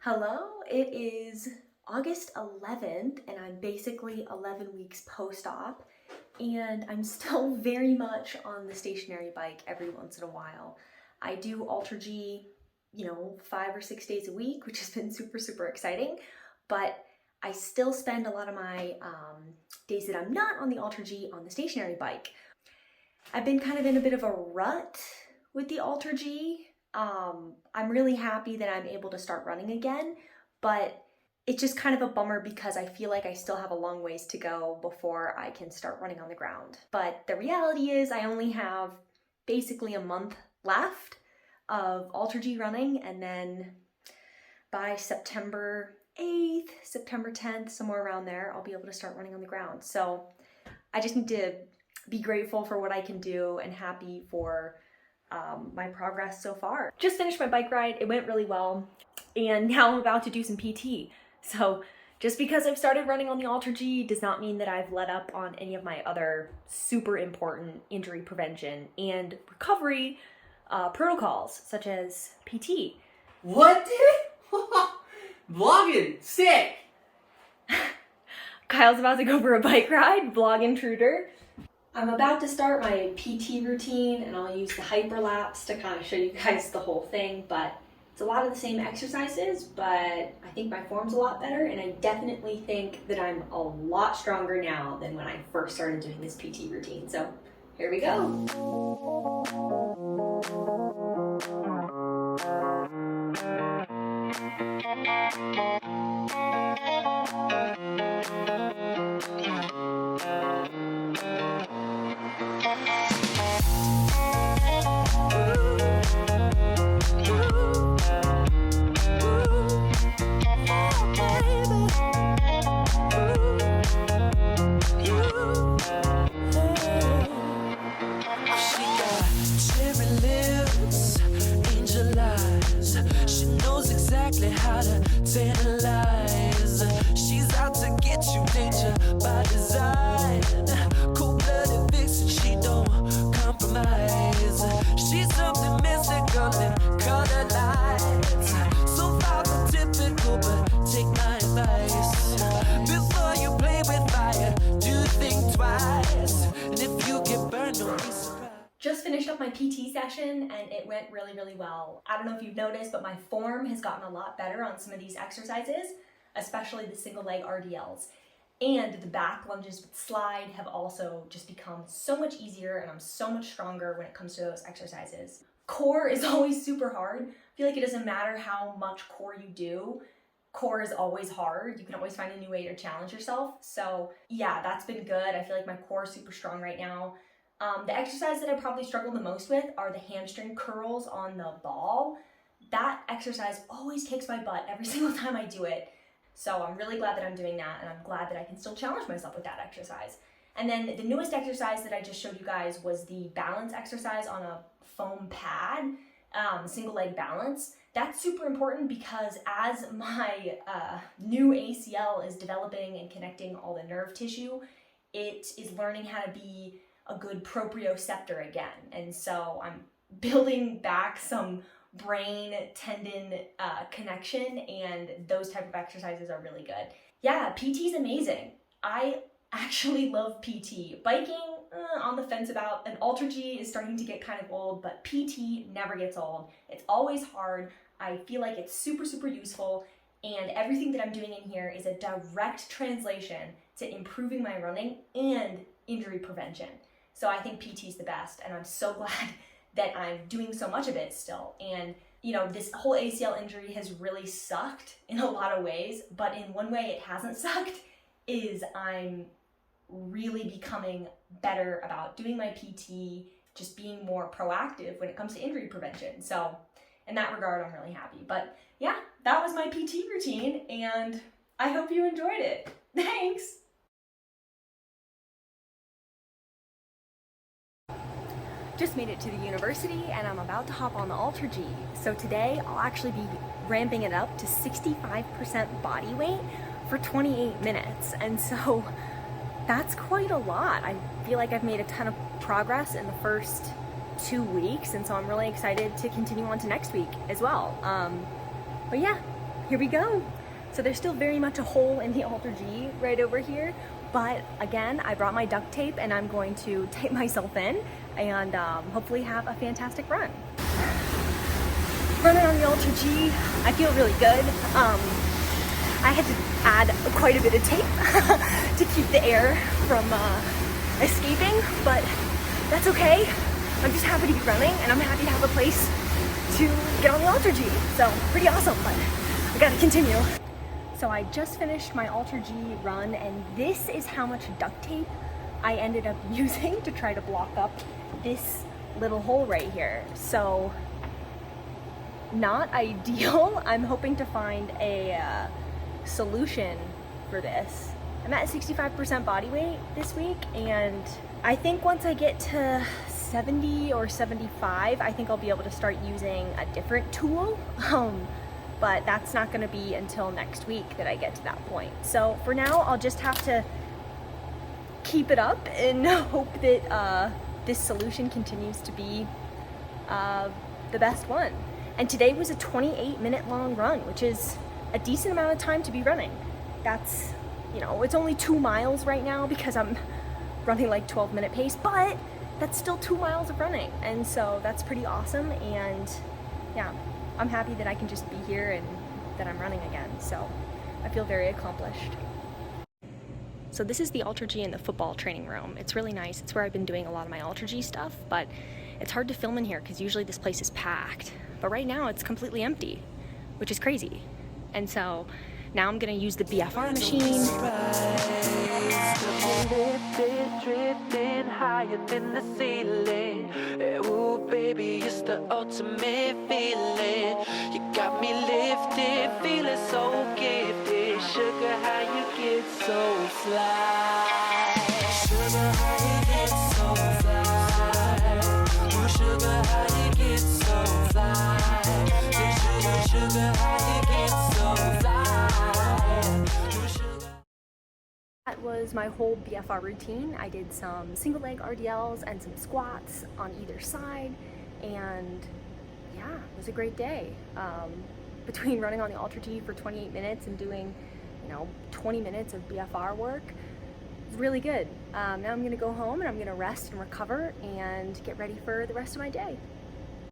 Hello, it is August 11th and I'm basically 11 weeks post-op and I'm still very much on the stationary bike every once in a while. I do AlterG, 5 or 6 days a week, which has been super exciting, but I still spend a lot of my days that I'm not on the AlterG on the stationary bike. I've been kind of in a bit of a rut with the AlterG. I'm really happy that I'm able to start running again, but it's just kind of a bummer because I feel like I still have a long ways to go before I can start running on the ground. But the reality is I only have basically a month left of AlterG running, and then by September 8th, September 10th, somewhere around there, I'll be able to start running on the ground. So I just need to be grateful for what I can do and happy for my progress so far. Just finished my bike ride, it went really well, and now I'm about to do some PT. So just because I've started running on the AlterG does not mean that I've let up on any of my other super important injury prevention and recovery protocols, such as PT. What, dude? Vlogging, sick! Kyle's about to go for a bike ride, vlog intruder. I'm about to start my PT routine and I'll use the hyperlapse to kind of show you guys the whole thing, but it's a lot of the same exercises, but I think my form's a lot better and I definitely think that I'm a lot stronger now than when I first started doing this PT routine. So here we go. How to tantalize. She's out to get you, danger by design. Cold-blooded vixen, she don't compromise. She's something mystical and color lights. So far from typical, but take my advice. Before you play with fire, do think twice. And if you get burned, don't be surprised. Just finished up my PT session and it went really well. I don't know if you've noticed, but my form has gotten a lot better on some of these exercises, especially the single leg RDLs. And the back lunges with slide have also just become so much easier and I'm so much stronger when it comes to those exercises. Core is always super hard. I feel like it doesn't matter how much core you do. Core is always hard. You can always find a new way to challenge yourself. So yeah, that's been good. I feel like my core is super strong right now. The exercise that I probably struggle the most with are the hamstring curls on the ball. That exercise always kicks my butt every single time I do it. So I'm really glad that I'm doing that, and I'm glad that I can still challenge myself with that exercise. And then the newest exercise that I just showed you guys was the balance exercise on a foam pad, single leg balance. That's super important because as my new ACL is developing and connecting all the nerve tissue, it is learning how to be a good proprioceptor again. And so I'm building back some brain tendon connection, and those type of exercises are really good. Yeah, PT is amazing. I actually love PT. Biking, on the fence about. An AlterG is starting to get kind of old, but PT never gets old. It's always hard. I feel like it's super useful, and everything that I'm doing in here is a direct translation to improving my running and injury prevention. So I think PT is the best, and I'm so glad that I'm doing so much of it still. And this whole ACL injury has really sucked in a lot of ways, but in one way it hasn't sucked is I'm really becoming better about doing my PT, just being more proactive when it comes to injury prevention. So in that regard, I'm really happy. But yeah, that was my PT routine, and I hope you enjoyed it. Thanks! Just made it to the university and I'm about to hop on the AlterG. So today I'll actually be ramping it up to 65% body weight for 28 minutes. And so that's quite a lot. I feel like I've made a ton of progress in the first 2 weeks, and so I'm really excited to continue on to next week as well. But yeah, here we go. So there's still very much a hole in the AlterG right over here, but again, I brought my duct tape and I'm going to tape myself in and hopefully have a fantastic run. Running on the AlterG, I feel really good. I had to add quite a bit of tape to keep the air from escaping, but that's okay. I'm just happy to be running and I'm happy to have a place to get on the AlterG. So pretty awesome, but I gotta continue. So I just finished my AlterG run and this is how much duct tape I ended up using to try to block up this little hole right here. So not ideal. I'm hoping to find a solution for this. I'm at 65% body weight this week and I think once I get to 70 or 75, I think I'll be able to start using a different tool. But that's not gonna be until next week that I get to that point. So for now, I'll just have to keep it up and hope that this solution continues to be the best one. And today was a 28-minute long run, which is a decent amount of time to be running. That's, you know, it's only 2 miles right now because I'm running like 12-minute pace, but that's still 2 miles of running. And so that's pretty awesome. And yeah, I'm happy that I can just be here and that I'm running again. So I feel very accomplished. So this is the AlterG in the football training room. It's really nice. It's where I've been doing a lot of my AlterG stuff, but it's hard to film in here because usually this place is packed. But right now it's completely empty, which is crazy. And so now I'm gonna use the BFR machine. Drifting higher than the ceiling. Ooh, baby, it's the ultimate feeling. You got me lifted, feeling so gifted. Sugar, how you get so fly? Sugar, how you get so fly? Ooh, sugar, how you get so fly? Sugar, sugar, how you get so fly? Ooh, sugar. That was my whole BFR routine. I did some single leg RDLs and some squats on either side, and yeah, it was a great day. Between running on the AlterG for 28 minutes and doing, 20 minutes of BFR work, it was really good. Now I'm gonna go home and I'm gonna rest and recover and get ready for the rest of my day.